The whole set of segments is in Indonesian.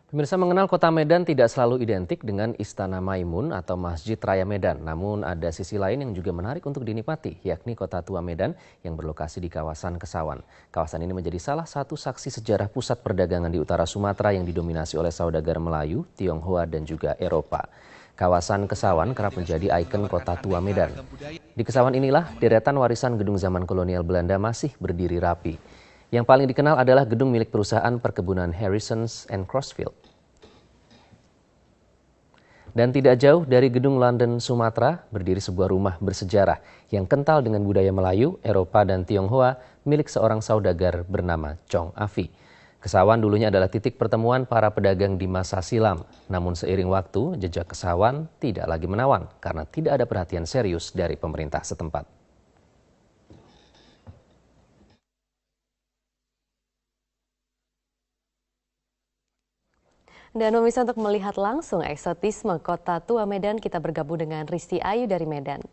Pemirsa, mengenal kota Medan tidak selalu identik dengan Istana Maimun atau Masjid Raya Medan. Namun ada sisi lain yang juga menarik untuk dinikmati, yakni Kota Tua Medan yang berlokasi di kawasan Kesawan. Kawasan ini menjadi salah satu saksi sejarah pusat perdagangan di utara Sumatera yang didominasi oleh saudagar Melayu, Tionghoa dan juga Eropa. Kawasan Kesawan kerap menjadi ikon Kota Tua Medan. Di Kesawan inilah deretan warisan gedung zaman kolonial Belanda masih berdiri rapi. Yang paling dikenal adalah gedung milik perusahaan perkebunan Harrisons and Crossfield. Dan tidak jauh dari gedung London, Sumatera, berdiri sebuah rumah bersejarah yang kental dengan budaya Melayu, Eropa, dan Tionghoa milik seorang saudagar bernama Chong Afi. Kesawan dulunya adalah titik pertemuan para pedagang di masa silam. Namun seiring waktu, jejak Kesawan tidak lagi menawan karena tidak ada perhatian serius dari pemerintah setempat. Dan pemirsa, untuk melihat langsung eksotisme Kota Tua Medan, kita bergabung dengan Risti Ayu dari Medan.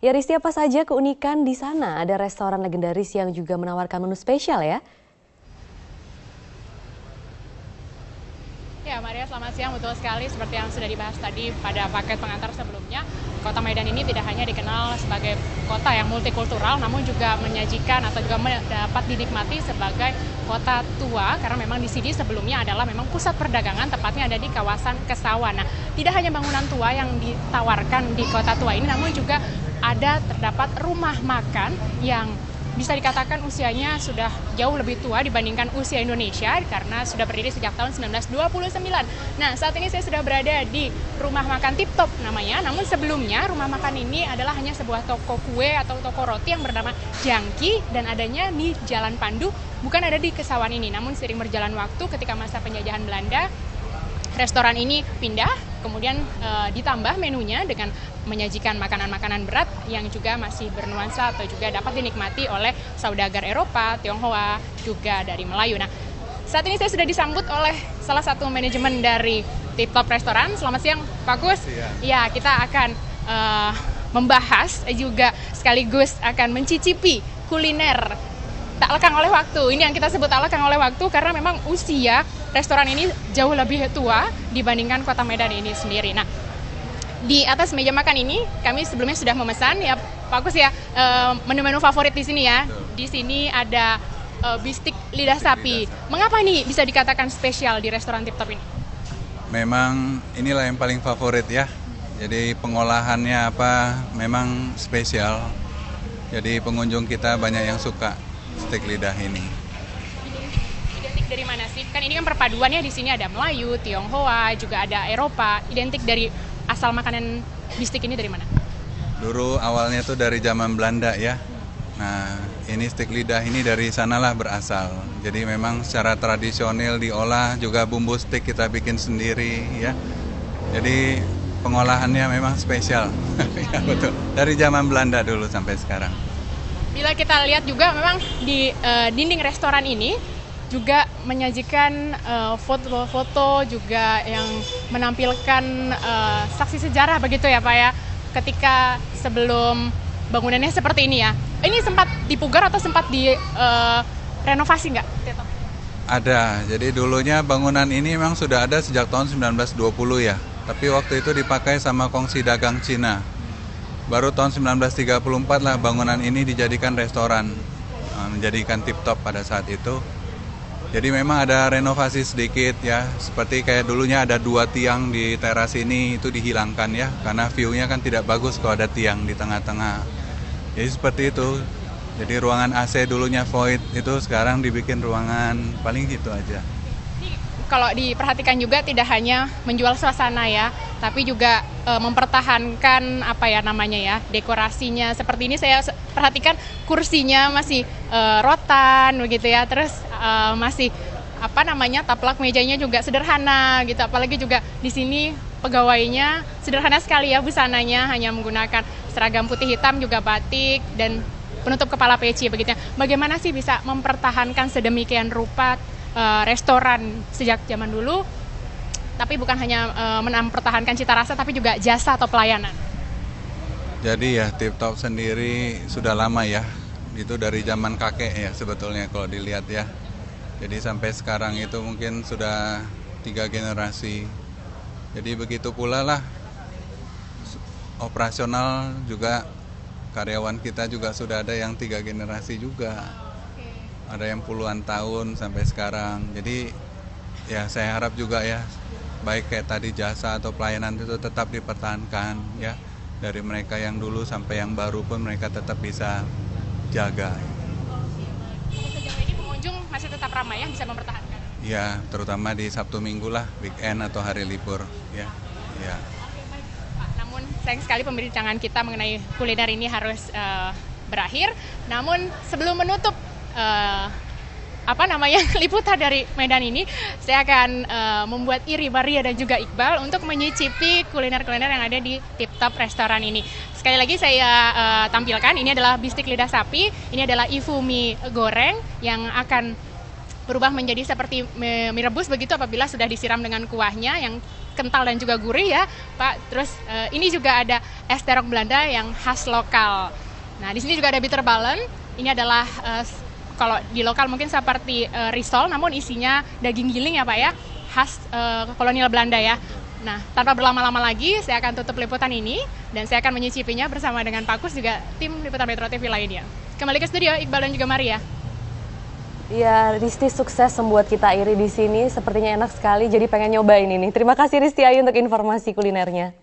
Ya Risti, apa saja keunikan di sana? Ada restoran legendaris yang juga menawarkan menu spesial ya? Ya Maria, selamat siang. Betul sekali, seperti yang sudah dibahas tadi pada paket pengantar sebelumnya, Kota Medan ini tidak hanya dikenal sebagai kota yang multikultural, namun juga menyajikan atau juga dapat dinikmati sebagai kota tua, karena memang di sini sebelumnya adalah memang pusat perdagangan, tepatnya ada di kawasan Kesawan. Nah, tidak hanya bangunan tua yang ditawarkan di kota tua ini, namun juga terdapat rumah makan yang bisa dikatakan usianya sudah jauh lebih tua dibandingkan usia Indonesia karena sudah berdiri sejak tahun 1929. Nah, saat ini saya sudah berada di rumah makan Tip Top namanya. Namun sebelumnya rumah makan ini adalah hanya sebuah toko kue atau toko roti yang bernama Jangki dan adanya di Jalan Pandu, bukan ada di Kesawan ini. Namun seiring berjalan waktu ketika masa penjajahan Belanda, restoran ini pindah, kemudian ditambah menunya dengan menyajikan makanan-makanan berat yang juga masih bernuansa atau juga dapat dinikmati oleh saudagar Eropa, Tionghoa, juga dari Melayu. Nah, saat ini saya sudah disambut oleh salah satu manajemen dari Tip Top Restoran. Selamat siang, Pak Kus. Ya, kita akan membahas juga sekaligus akan mencicipi kuliner tak lekang oleh waktu. Ini yang kita sebut tak lekang oleh waktu karena memang usia restoran ini jauh lebih tua dibandingkan Kota Medan ini sendiri. Nah, di atas meja makan ini kami sebelumnya sudah memesan ya Pak Kus ya, menu-menu favorit di sini ya. Di sini ada bistik lidah sapi. Mengapa ini bisa dikatakan spesial di restoran Tip Top ini? Memang inilah yang paling favorit ya. Jadi pengolahannya memang spesial. Jadi pengunjung kita banyak yang suka stik lidah ini. Identik dari mana sih? Kan ini kan perpaduan ya, di sini ada Melayu, Tionghoa, juga ada Eropa. Identik dari asal makanan bistik ini dari mana? Dulu awalnya tuh dari zaman Belanda ya. Nah, ini stik lidah ini dari sanalah berasal. Jadi memang secara tradisional diolah, juga bumbu stik kita bikin sendiri ya. Jadi pengolahannya memang spesial. Ya betul. Dari zaman Belanda dulu sampai sekarang. Bila kita lihat juga memang di dinding restoran ini juga menyajikan foto-foto juga yang menampilkan saksi sejarah begitu ya Pak ya, ketika sebelum bangunannya seperti ini ya. Ini sempat dipugar atau sempat direnovasi nggak? Ada, jadi dulunya bangunan ini memang sudah ada sejak tahun 1920 ya, tapi waktu itu dipakai sama kongsi dagang Cina. Baru tahun 1934 lah bangunan ini dijadikan restoran, menjadikan Tip Top pada saat itu. Jadi memang ada renovasi sedikit ya, seperti kayak dulunya ada 2 tiang di teras ini, itu dihilangkan ya, karena view-nya kan tidak bagus kalau ada tiang di tengah-tengah. Jadi seperti itu, jadi ruangan AC dulunya void, itu sekarang dibikin ruangan, paling gitu aja. Kalau diperhatikan juga tidak hanya menjual suasana ya, tapi juga mempertahankan dekorasinya. Seperti ini saya perhatikan kursinya masih rotan begitu ya, terus masih taplak mejanya juga sederhana gitu. Apalagi juga di sini pegawainya sederhana sekali ya, busananya hanya menggunakan seragam putih hitam juga batik dan penutup kepala peci begitu. Bagaimana sih bisa mempertahankan sedemikian rupa restoran sejak zaman dulu, tapi bukan hanya mempertahankan cita rasa, tapi juga jasa atau pelayanan? Jadi ya Tip Top sendiri sudah lama ya, itu dari zaman kakek ya sebetulnya kalau dilihat ya. Jadi sampai sekarang itu mungkin sudah 3 generasi. Jadi begitu pula lah operasional juga, karyawan kita juga sudah ada yang 3 generasi juga. Ada yang puluhan tahun sampai sekarang. Jadi ya saya harap juga ya, baik kayak tadi jasa atau pelayanan itu tetap dipertahankan ya. Dari mereka yang dulu sampai yang baru pun mereka tetap bisa jaga. Sejauh ini pengunjung masih tetap ramai ya, bisa mempertahankan? Ya, terutama di Sabtu Minggu lah, weekend atau hari libur ya. Ya. Oke, baik, Pak. Namun sayang sekali pembincangan kita mengenai kuliner ini harus berakhir. Namun sebelum menutup liputan dari Medan ini, saya akan membuat iri Maria dan juga Iqbal untuk menyicipi kuliner-kuliner yang ada di Tip Top restoran ini. Sekali lagi saya tampilkan, ini adalah bistik lidah sapi, ini adalah ifumi goreng yang akan berubah menjadi seperti mie rebus begitu apabila sudah disiram dengan kuahnya yang kental dan juga gurih ya, Pak. Terus ini juga ada es terok Belanda yang khas lokal. Nah, di sini juga ada bitterballen. Ini adalah kalau di lokal mungkin seperti risol, namun isinya daging giling ya Pak ya, khas kolonial Belanda ya. Nah, tanpa berlama-lama lagi, saya akan tutup liputan ini, dan saya akan menyicipinya bersama dengan Pak Kus, juga tim Liputan Metro TV lainnya. Kembali ke studio, Iqbal dan juga Maria. Ya, Risti sukses membuat kita iri di sini, sepertinya enak sekali, jadi pengen nyobain ini. Terima kasih Risti Ayu untuk informasi kulinernya.